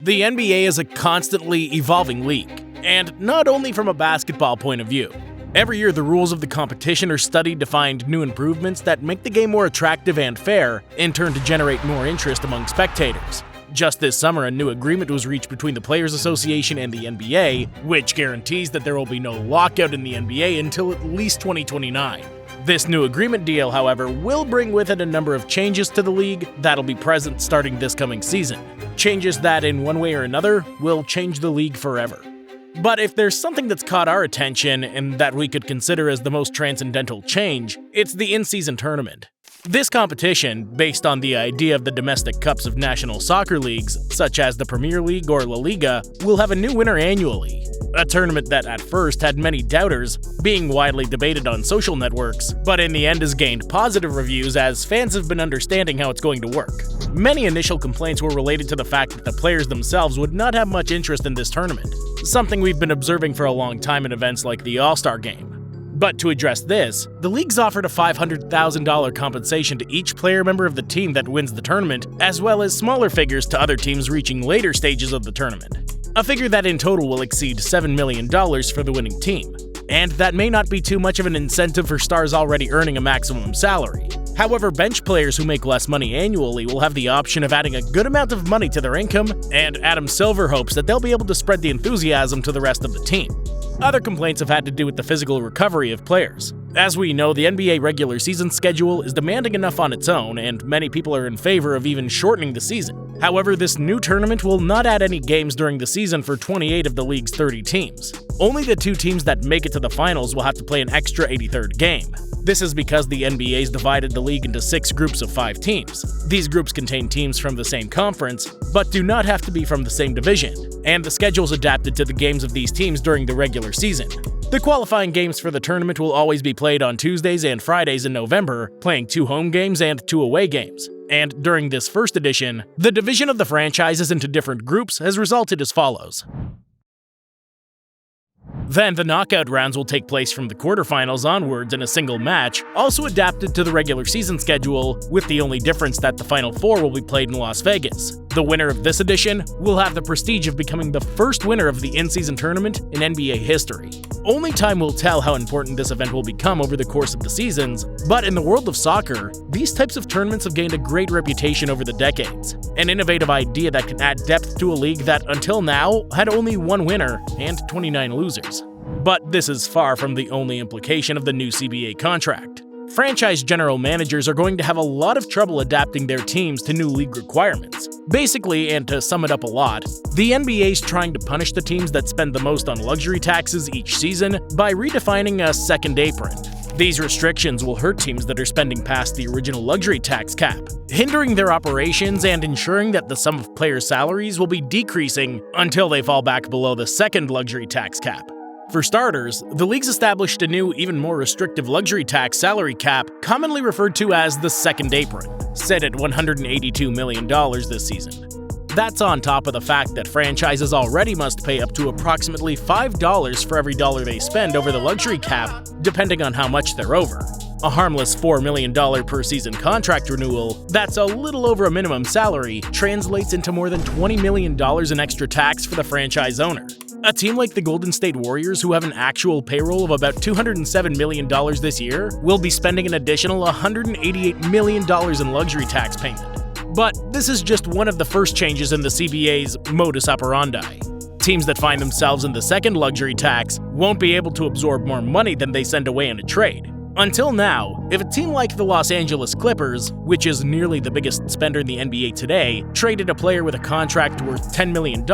The NBA is a constantly evolving league, and not only from a basketball point of view. Every year, the rules of the competition are studied to find new improvements that make the game more attractive and fair, in turn to generate more interest among spectators. Just this summer, a new agreement was reached between the Players Association and the NBA, which guarantees that there will be no lockout in the NBA until at least 2029. This new agreement deal, however, will bring with it a number of changes to the league that'll be present starting this coming season. Changes that, in one way or another, will change the league forever. But if there's something that's caught our attention and that we could consider as the most transcendental change, it's the in-season tournament. This competition, based on the idea of the domestic cups of national soccer leagues, such as the Premier League or La Liga, will have a new winner annually. A tournament that at first had many doubters, being widely debated on social networks, but in the end has gained positive reviews as fans have been understanding how it's going to work. Many initial complaints were related to the fact that the players themselves would not have much interest in this tournament, something we've been observing for a long time in events like the All-Star Game. But to address this, the league's offered a $500,000 compensation to each player member of the team that wins the tournament, as well as smaller figures to other teams reaching later stages of the tournament. A figure that in total will exceed $7 million for the winning team. And that may not be too much of an incentive for stars already earning a maximum salary. However, bench players who make less money annually will have the option of adding a good amount of money to their income, and Adam Silver hopes that they'll be able to spread the enthusiasm to the rest of the team. Other complaints have had to do with the physical recovery of players. As we know, the NBA regular season schedule is demanding enough on its own, and many people are in favor of even shortening the season. However, this new tournament will not add any games during the season for 28 of the league's 30 teams. Only the 2 teams that make it to the finals will have to play an extra 83rd game. This is because the NBA's divided the league into 6 groups of 5 teams. These groups contain teams from the same conference, but do not have to be from the same division, and the schedule's adapted to the games of these teams during the regular season. The qualifying games for the tournament will always be played on Tuesdays and Fridays in November, playing 2 home games and 2 away games. And during this first edition, the division of the franchises into different groups has resulted as follows. Then the knockout rounds will take place from the quarterfinals onwards in a single match, also adapted to the regular season schedule, with the only difference that the Final Four will be played in Las Vegas. The winner of this edition will have the prestige of becoming the first winner of the in-season tournament in NBA history. Only time will tell how important this event will become over the course of the seasons, but in the world of soccer, these types of tournaments have gained a great reputation over the decades. An innovative idea that can add depth to a league that, until now, had only 1 winner and 29 losers. But this is far from the only implication of the new CBA contract. Franchise general managers are going to have a lot of trouble adapting their teams to new league requirements. Basically, and to sum it up a lot, the NBA's trying to punish the teams that spend the most on luxury taxes each season by redefining a second apron. These restrictions will hurt teams that are spending past the original luxury tax cap, hindering their operations and ensuring that the sum of players' salaries will be decreasing until they fall back below the second luxury tax cap. For starters, the league's established a new, even more restrictive luxury tax salary cap, commonly referred to as the second apron, set at $182 million this season. That's on top of the fact that franchises already must pay up to approximately $5 for every dollar they spend over the luxury cap, depending on how much they're over. A harmless $4 million per season contract renewal, that's a little over a minimum salary, translates into more than $20 million in extra tax for the franchise owner. A team like the Golden State Warriors, who have an actual payroll of about $207 million this year, will be spending an additional $188 million in luxury tax payment. But this is just one of the first changes in the CBA's modus operandi. Teams that find themselves in the second luxury tax won't be able to absorb more money than they send away in a trade. Until now, if a team like the Los Angeles Clippers, which is nearly the biggest spender in the NBA today, traded a player with a contract worth $10 million,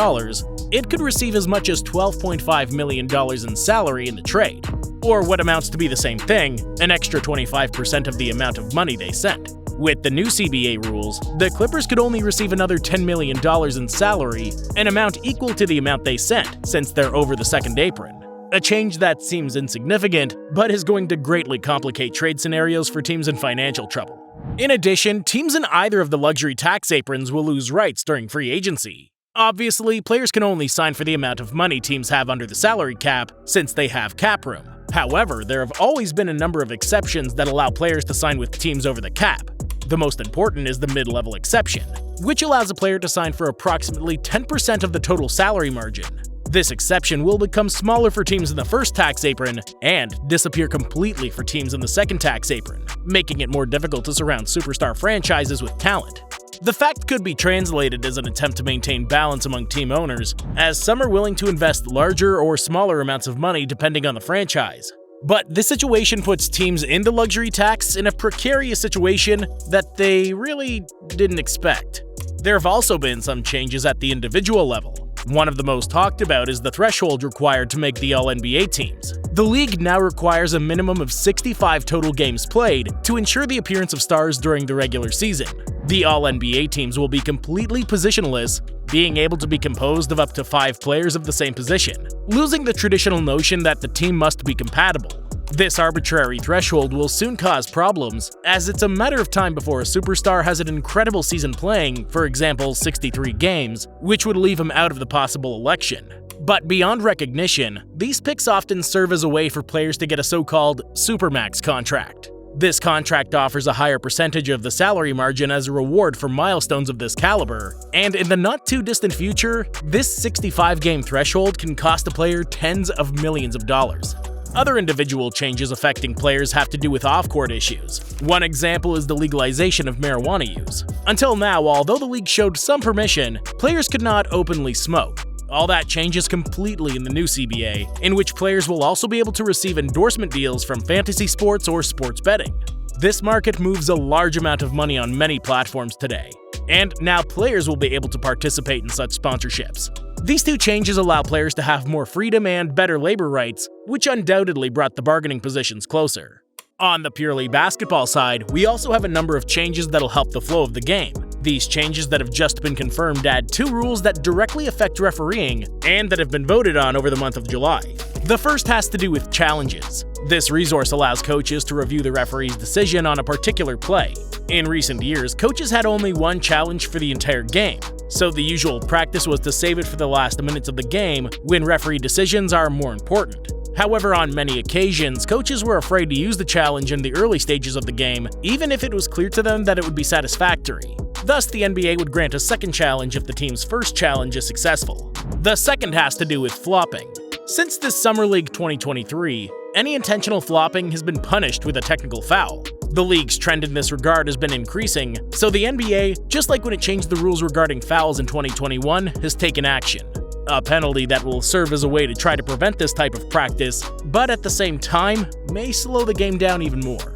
it could receive as much as $12.5 million in salary in the trade. Or what amounts to be the same thing, an extra 25% of the amount of money they sent. With the new CBA rules, the Clippers could only receive another $10 million in salary, an amount equal to the amount they sent, since they're over the second apron. A change that seems insignificant, but is going to greatly complicate trade scenarios for teams in financial trouble. In addition, teams in either of the luxury tax aprons will lose rights during free agency. Obviously, players can only sign for the amount of money teams have under the salary cap, since they have cap room. However, there have always been a number of exceptions that allow players to sign with teams over the cap. The most important is the mid-level exception, which allows a player to sign for approximately 10% of the total salary margin. This exception will become smaller for teams in the first tax apron and disappear completely for teams in the second tax apron, making it more difficult to surround superstar franchises with talent. The fact could be translated as an attempt to maintain balance among team owners, as some are willing to invest larger or smaller amounts of money depending on the franchise. But this situation puts teams in the luxury tax in a precarious situation that they really didn't expect. There have also been some changes at the individual level. One of the most talked about is the threshold required to make the All-NBA teams. The league now requires a minimum of 65 total games played to ensure the appearance of stars during the regular season. The All-NBA teams will be completely positionless, being able to be composed of up to 5 players of the same position, losing the traditional notion that the team must be compatible. This arbitrary threshold will soon cause problems, as it's a matter of time before a superstar has an incredible season playing, for example 63 games, which would leave him out of the possible election. But beyond recognition, these picks often serve as a way for players to get a so-called supermax contract. This contract offers a higher percentage of the salary margin as a reward for milestones of this caliber, and in the not-too-distant future, this 65-game threshold can cost a player tens of millions of dollars. Other individual changes affecting players have to do with off-court issues. One example is the legalization of marijuana use. Until now, although the league showed some permission, players could not openly smoke. All that changes completely in the new CBA, in which players will also be able to receive endorsement deals from fantasy sports or sports betting. This market moves a large amount of money on many platforms today, and now players will be able to participate in such sponsorships. These two changes allow players to have more freedom and better labor rights, which undoubtedly brought the bargaining positions closer. On the purely basketball side, we also have a number of changes that'll help the flow of the game. These changes that have just been confirmed add 2 rules that directly affect refereeing and that have been voted on over the month of July. The first has to do with challenges. This resource allows coaches to review the referee's decision on a particular play. In recent years, coaches had only one challenge for the entire game, so the usual practice was to save it for the last minutes of the game when referee decisions are more important. However, on many occasions, coaches were afraid to use the challenge in the early stages of the game, even if it was clear to them that it would be satisfactory. Thus, the NBA would grant a second challenge if the team's first challenge is successful. The second has to do with flopping. Since this Summer League 2023, any intentional flopping has been punished with a technical foul. The league's trend in this regard has been increasing, so the NBA, just like when it changed the rules regarding fouls in 2021, has taken action. A penalty that will serve as a way to try to prevent this type of practice, but at the same time, may slow the game down even more.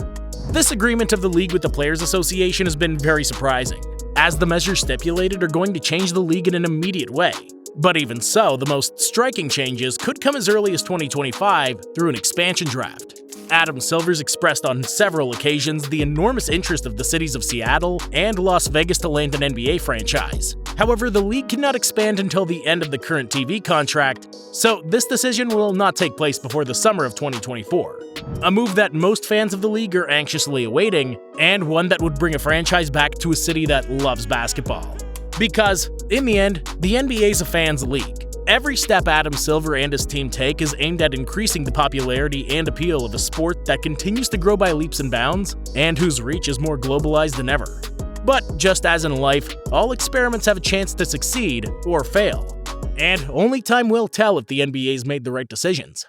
This agreement of the league with the Players Association has been very surprising, as the measures stipulated are going to change the league in an immediate way. But even so, the most striking changes could come as early as 2025 through an expansion draft. Adam Silver's expressed on several occasions the enormous interest of the cities of Seattle and Las Vegas to land an NBA franchise. However, the league cannot expand until the end of the current TV contract, so this decision will not take place before the summer of 2024. A move that most fans of the league are anxiously awaiting, and one that would bring a franchise back to a city that loves basketball. Because, in the end, the NBA is a fans' league. Every step Adam Silver and his team take is aimed at increasing the popularity and appeal of a sport that continues to grow by leaps and bounds, and whose reach is more globalized than ever. But just as in life, all experiments have a chance to succeed or fail. And only time will tell if the NBA's made the right decisions.